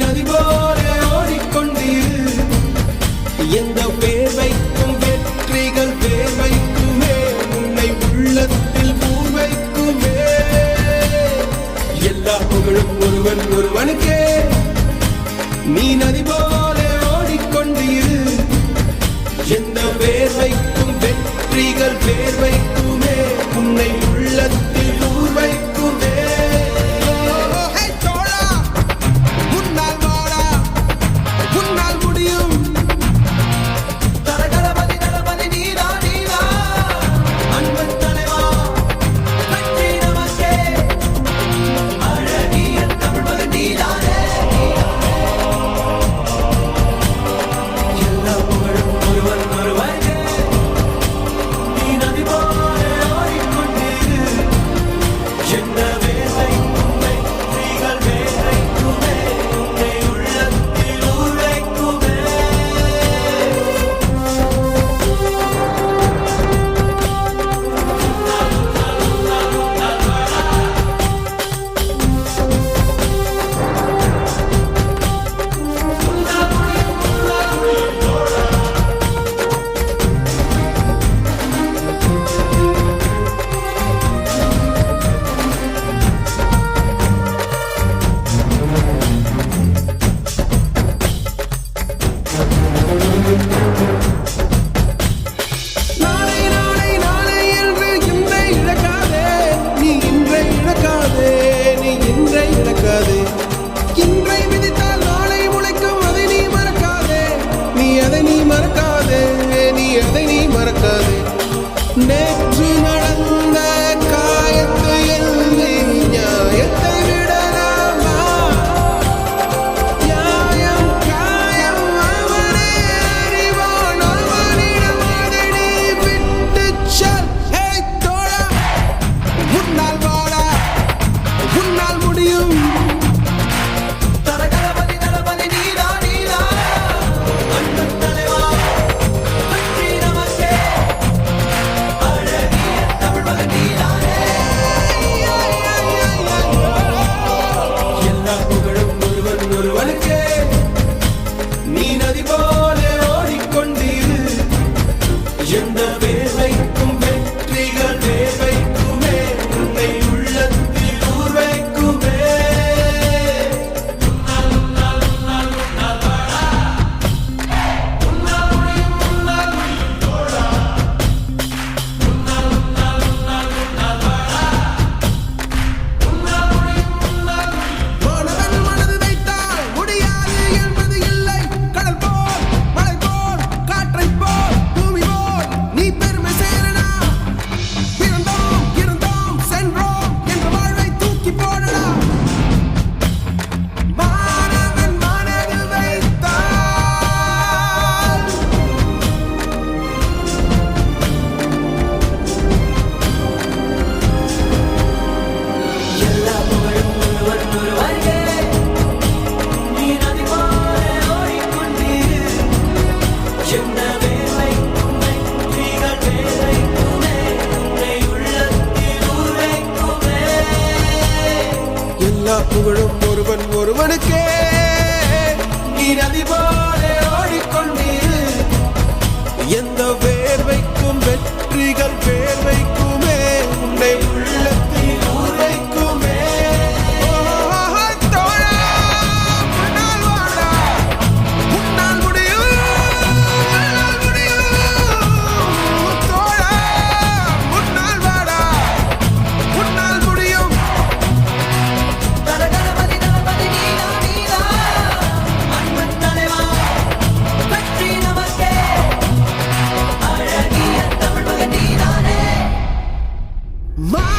நதி போல ஓடிக்கொண்டீர். எந்த வேர்வைக்கும் வெற்றிகள் வேர்வைக்குமே, உன்னை உள்ளத்தில் பூர்வைக்குமே. எல்லா புகழும் ஒருவன் ஒருவனுக்கே. நீ நதி போல ஓடிக்கொண்டீர். எந்த வேர்வைக்கும் வெற்றிகள் வேர்வைக்குமே, உன்னை உள்ளத்தில் பூர்வைக்குமே. நேற்று நடந்த காயத்தை எழுதி நியாயத்தை விடலாமா? நியாயம் காயம் அவனே அறிவான், அவனிடம் அதை நீ விட்டுச் செல். ஹே தோழா, உன்னால் வாழ உன்னால் முடியும். நீ நதி போல ஓடிக்கொண்டீர். எந்த வேர்வைக்கும் வெற்றிகள் வேர்வைக்குமே, உன்னை உள்ளத்தில் ஊர்வைக்குமே. எல்லா புகழும் ஒருவன் ஒருவனுக்கே. நீ நதி போல ஓடிக்கொண்டீர். எந்த வேர்வைக்கும் வெற்றிகள் வேர்வைக்குமே, உன்னை உள்ளத்தில் ஊர்வைக்குமே. My